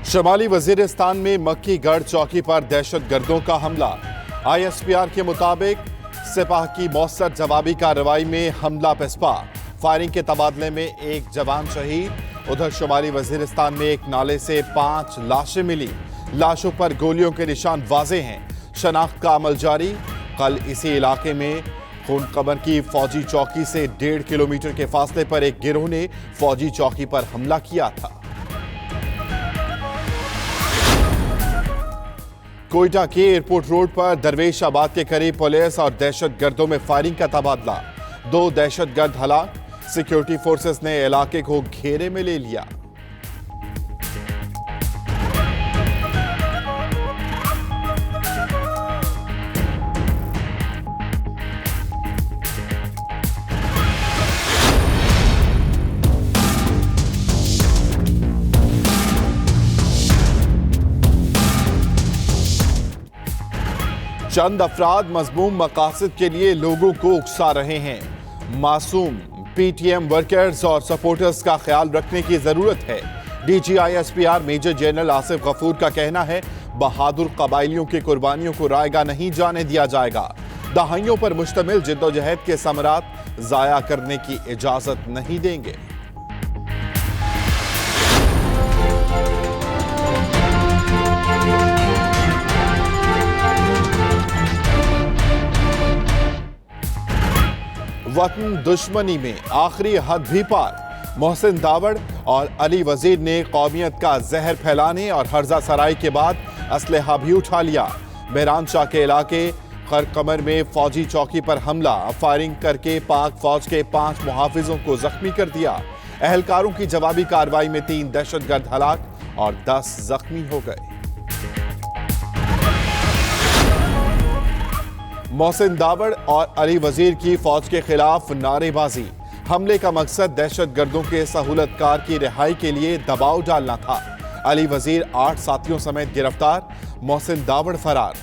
शुमाली वजीरिस्तान में मक्की गढ़ चौकी पर दहशतगर्दों का हमला। ISPR के मुताबिक सिपाह की मौसर जवाबी कार्रवाई में हमला पिस्पा। फायरिंग के तबादले में एक जवान शहीद। उधर शुमाली वजीरिस्तान में एक नाले से 5 लाशें मिली। लाशों पर गोलियों के निशान वाजे हैं। शनाख्त का अमल जारी। कल इसी इलाके में खूनकबर की फौजी चौकी से 1.5 किलोमीटर के फासले पर एक गिरोह ने फौजी चौकी पर हमला किया था। कोयटा के एयरपोर्ट रोड पर दरवेशाबाद के करीब पुलिस और दहशतगर्दों में फायरिंग का तबादला। 2 दहशतगर्द हलाक। सिक्योरिटी फोर्सेस ने इलाके को घेरे में ले लिया। चंद अफराद मजमूम मकासद के लिए लोगों को उकसा रहे हैं। मासूम PTM वर्कर्स और सपोर्टर्स का ख्याल रखने की जरूरत है। DG ISPR major general Asif Ghafoor का कहना है, बहादुर कबाइलियों की कुर्बानियों को रायगा नहीं जाने दिया जाएगा। दहाइयों पर मुश्तमिल जिद्दोजहद के समरात जाया करने की इजाजत नहीं देंगे। वतन दुश्मनी में आखिरी हद भी पार। मोहसिन दावड़ और अली वजीर ने कौमियत का जहर फैलाने और हर्जा सराई के बाद असलहा भी उठा लिया। बहरानशाह के इलाके खरकमर में फौजी चौकी पर हमला। फायरिंग करके पाक फौज के 5 मुहाफिजों को जख्मी कर दिया। एहलकारों की जवाबी कार्रवाई में 3 दहशतगर्द हलाक और 10 जख्मी हो गए। मोहसिन दावड़ और अली वजीर की फौज के खिलाफ नारेबाजी। हमले का मकसद दहशतगर्दों के सहूलतकार की रिहाई के लिए दबाव डालना था। अली वजीर 8 साथियों समेत गिरफ्तार। मोहसिन दावड़ फरार।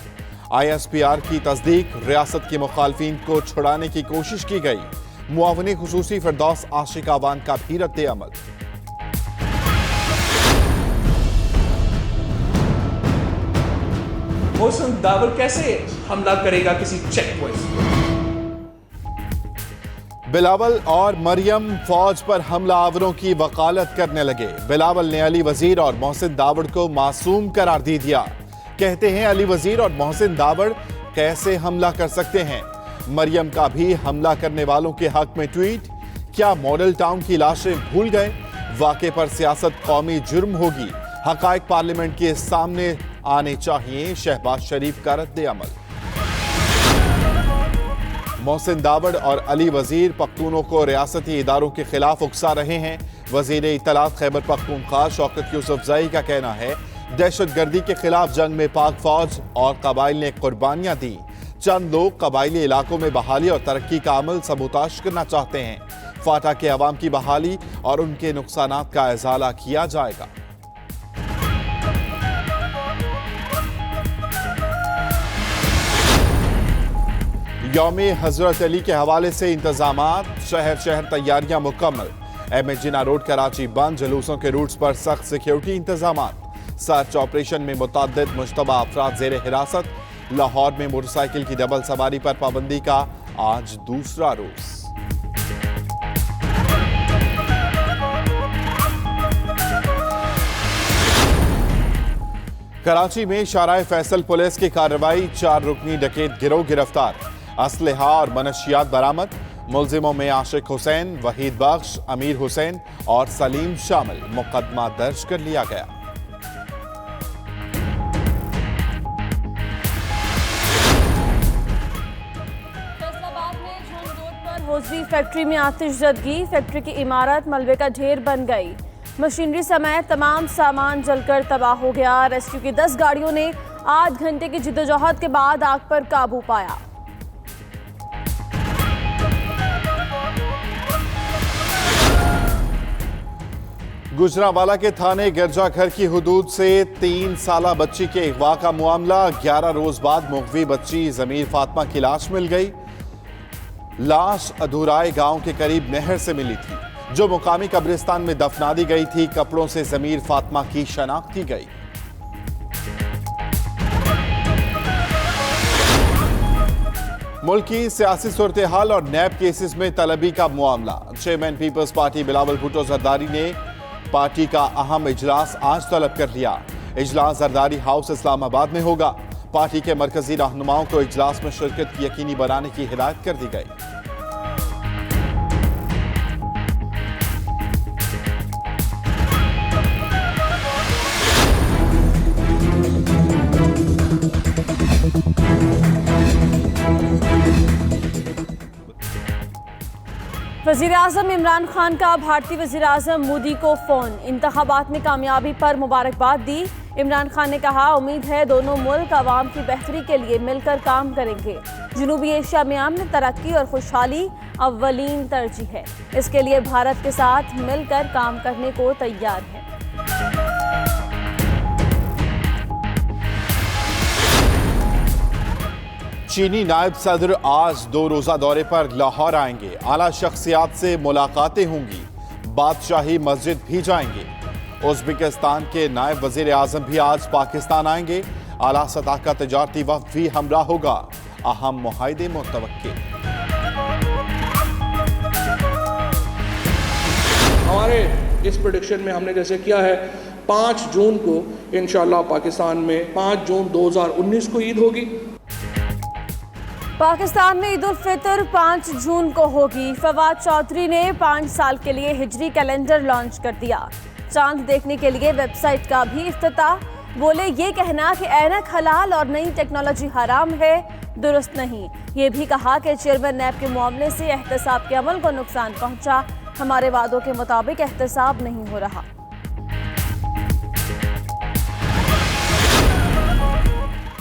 ISPR की तस्दीक, रियासत के मुखालफिन को छुड़ाने की कोशिश की गई। मुआवने खुसूसी फिरदौस आशिकावान का भी रद्द अमल। मोहसिन दावड़ कैसे हमला करेगा किसी चेक पोस्ट? बिलावल और मरियम फौज पर हमला आवरों की वकालत करने लगे। बिलावल ने अली वजीर और मोहसिन दावड़ को मासूम करार दे दिया। कहते हैं अली वजीर और मोहसिन दावड़ कैसे हमला कर सकते हैं। मरियम का भी हमला करने वालों के हक में ट्वीट। क्या मॉडल टाउन की लाशें भूल गए? वाक़े पर सियासत कौमी जुर्म होगी। हकायक पार्लियामेंट के सामने आने चाहिए। शहबाज शरीफ का रद्द अमल। मोहसिन दावड़ और अली वजीर पख्तूनों को रियासती इदारों के खिलाफ उकसा रहे हैं। वजीर इत्तलात खैबर पख्तूनख्वा शौकत यूसुफजई का कहना है, दहशतगर्दी के खिलाफ जंग में पाक फौज और कबाइल ने कुर्बानियां दी। चंद लोग कबाइली इलाकों में बहाली और तरक्की का अमल सबूताश करना चाहते हैं। फाटा के अवाम की बहाली और उनके नुकसानात का इजाला किया जाएगा। यौमे हजरत अली के हवाले से इंतजामात। शहर शहर तैयारियां मुकम्मल। MA जिना रोड कराची बंद। जुलूसों के रूट्स पर सख्त सिक्योरिटी इंतजामात। सर्च ऑपरेशन में मुतअद्दिद मुश्तबा अफराद जेर हिरासत। लाहौर में मोटरसाइकिल की डबल सवारी पर पाबंदी का आज दूसरा रोज। कराची में शाराए फैसल पुलिस की कार्रवाई। 4 रुकनी डकैत गिरोह गिरफ्तार। असलहा और मनशियात बरामद। मुलजिमों में आशिक हुसैन, वहीद बख्श, अमीर हुसैन और सलीम शामिल। मुकदमा दर्ज कर लिया गया। फैसलाबाद में झुंड रोड पर होजरी फैक्ट्री में आतिशज़दगी। फैक्ट्री की इमारत मलबे का ढेर बन गई। मशीनरी समेत तमाम सामान जलकर तबाह हो गया। रेस्क्यू की 10 गाड़ियों ने 8 घंटे की जिद्दोजहद के बाद आग पर काबू पाया। गुजरांवाला के थाने गिरजाघर की हुदूद से 3 साला बच्ची के अगवा का मामला। 11 रोज बाद मुगवी बच्ची ज़मीर फातिमा की लाश मिल गई। लाश अधूराए गांव के करीब नहर से मिली थी, जो मुकामी कब्रिस्तान में दफना दी गई थी। कपड़ों से ज़मीर फातिमा की शनाख्त की गई। मुल्क की सियासी सूरत हाल और नैब केसेस में तलबी का मामला। चेयरमैन पीपल्स पार्टी बिलावल भुट्टो जरदारी ने पार्टी का अहम इजलास आज तलब कर लिया। इजलास जरदारी हाउस इस्लामाबाद में होगा। पार्टी के मरकजी रहनुमाओं को इजलास में शिरकत यकीनी बनाने की हिदायत कर दी गई। वज़ीर-ए-आज़म इमरान खान का भारतीय वज़ीर-ए-आज़म मोदी को फ़ोन। इंतखाबात में कामयाबी पर मुबारकबाद दी। इमरान खान ने कहा, उम्मीद है दोनों मुल्क आवाम की बेहतरी के लिए मिलकर काम करेंगे। जनूबी एशिया में अमन, तरक्की और खुशहाली अव्वलीन तरजीह है। इसके लिए भारत के साथ मिलकर काम करने को तैयार है। चीनी नायब सदर आज 2 रोजा दौरे पर लाहौर आएंगे। आला शख्सियात से मुलाकातें होंगी। बादशाही मस्जिद भी जाएंगे। उज़्बेकिस्तान के नायब वज़ीर आज़म भी आज पाकिस्तान आएंगे। आला सतह का तजारती वफ़द भी हमरा होगा। अहम मुआहदे मुतवक्किल। हमारे इस प्रेडिक्शन में हमने जैसे किया है 5 जून को इंशाल्लाह पाकिस्तान में 5 जून 2019 को ईद होगी। पाकिस्तान में ईद उल फितर 5 जून को होगी। फवाद चौधरी ने 5 साल के लिए हिजरी कैलेंडर लॉन्च कर दिया। चांद देखने के लिए वेबसाइट का भी इफ्तिताह। बोले, ये कहना कि ऐनक हलाल और नई टेक्नोलॉजी हराम है दुरुस्त नहीं। ये भी कहा कि चेयरमैन नैब के मामले से एहतसाब के अमल को नुकसान पहुंचा। हमारे वादों के मुताबिक एहतसाब नहीं हो रहा।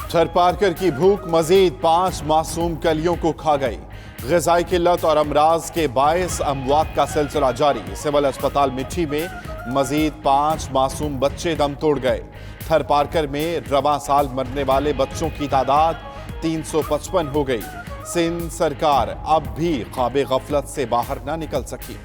थरपारकर की भूख मजीद 5 मासूम कलियों को खा गई। ग़िज़ाई किल्लत और अमराज के बायस अमवात का सिलसिला जारी। सिविल अस्पताल मिठी में मजीद 5 मासूम बच्चे दम तोड़ गए। थरपारकर में रवां साल मरने वाले बच्चों की तादाद 355 हो गई। सिंध सरकार अब भी ख्वाब गफलत से बाहर न निकल सकी।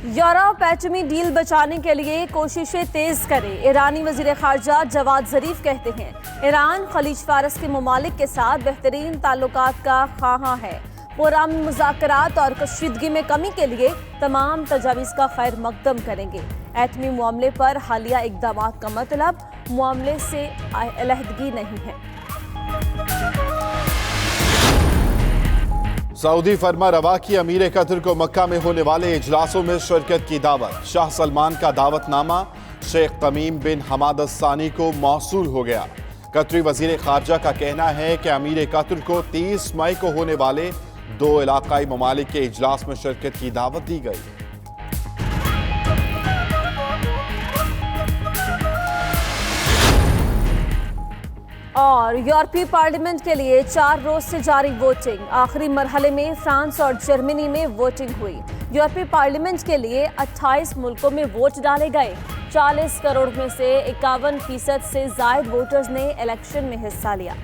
यूरोप एटमी डील बचाने के लिए कोशिशें तेज करे। ईरानी वजीर खारजा जवाद जरीफ कहते हैं, ईरान खलीज फारस के ममालिक के साथ बेहतरीन ताल्लुकात का ख्वाहां है। पुरअमन मुज़ाकरात और कशीदगी में कमी के लिए तमाम तजावीज़ का खैर मकदम करेंगे। एटमी मामले पर हालिया इक़दामात का मतलब मामले से अलहदगी नहीं है। सऊदी फरमा रवा की अमीर कतर को मक्का में होने वाले इजलासों में शिरकत की दावत। शाह सलमान का दावतनामा शेख तमीम बिन हमाद सानी को मौसूल हो गया। कतरी वजीर खारजा का कहना है कि अमीर कतर को 30 मई को होने वाले 2 इलाकाई ममालिक के इजलास में शिरकत की दावत दी गई। और यूरोपीय पार्लियामेंट के लिए 4 रोज से जारी वोटिंग। आखिरी मरहले में फ्रांस और जर्मनी में वोटिंग हुई। यूरोपीय पार्लियामेंट के लिए 28 मुल्कों में वोट डाले गए। 40 करोड़ में से 51% से जायद वोटर्स ने इलेक्शन में हिस्सा लिया।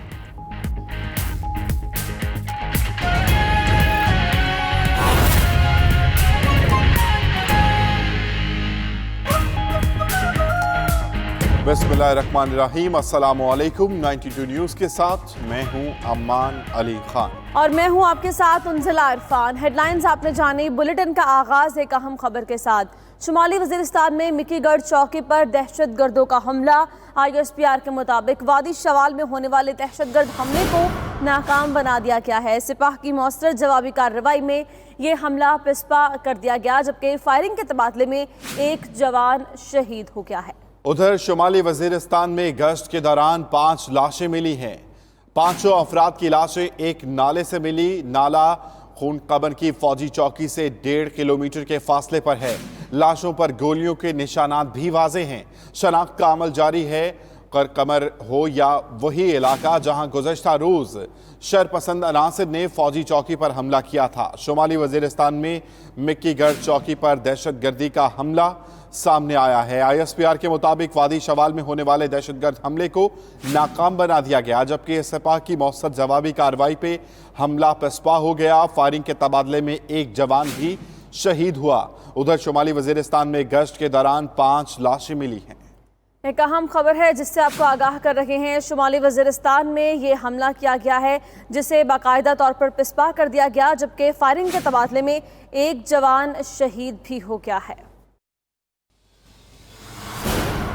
बिस्मिल्लाहिर्रहमानिर्रहीम। अस्सलामुअलैकुम। 92 न्यूज़ के साथ मैं हूं अम्मान अली खान और मैं हूं आपके साथ उन्जिला इरफान। हेडलाइंस आपने जानी। बुलेटिन का आगाज एक अहम खबर के साथ। शुमाली वजीरिस्तान में मिकीगढ़ चौकी पर दहशतगर्दों का हमला। ISPR के मुताबिक वादी शवाल में होने वाले दहशतगर्द हमले को नाकाम बना दिया गया है। सिपाह की मौसर जवाबी कार्रवाई में ये हमला पिस्पा कर दिया गया, जबकि फायरिंग के तबादले में एक जवान शहीद हो गया है। उधर शुमाली वजीरिस्तान में गश्त के दौरान 5 लाशें मिली हैं। 5 अफराद की लाशें एक नाले से मिली। नाला खून कबर की फौजी चौकी से 1.5 किलोमीटर के फासले पर है। लाशों पर गोलियों के निशानात भी वाज़े हैं। शनाख्त का अमल जारी है। कमर हो या वही इलाका जहां गुज़श्ता रोज़ शरपसंद अनासिर ने फौजी चौकी पर हमला किया था। शुमाली वजीरिस्तान में मिक्कीगढ़ चौकी पर दहशतगर्दी का हमला सामने आया है। ISPR के मुताबिक वादी शवाल में होने वाले दहशतगर्द हमले को नाकाम बना दिया गया, जबकि सिपाह की मौसर जवाबी कार्रवाई पे हमला पिस्पा हो गया। फायरिंग के तबादले में एक जवान भी शहीद हुआ। उधर शुमाली वजीरिस्तान में गश्त के दौरान 5 लाशें मिली हैं। एक अहम खबर है जिससे आपको आगाह कर रहे हैं। शुमाली वजीरिस्तान में ये हमला किया गया है जिसे बाकायदा तौर पर पिस्पा कर दिया गया, जबकि फायरिंग के तबादले में एक जवान शहीद भी हो गया है।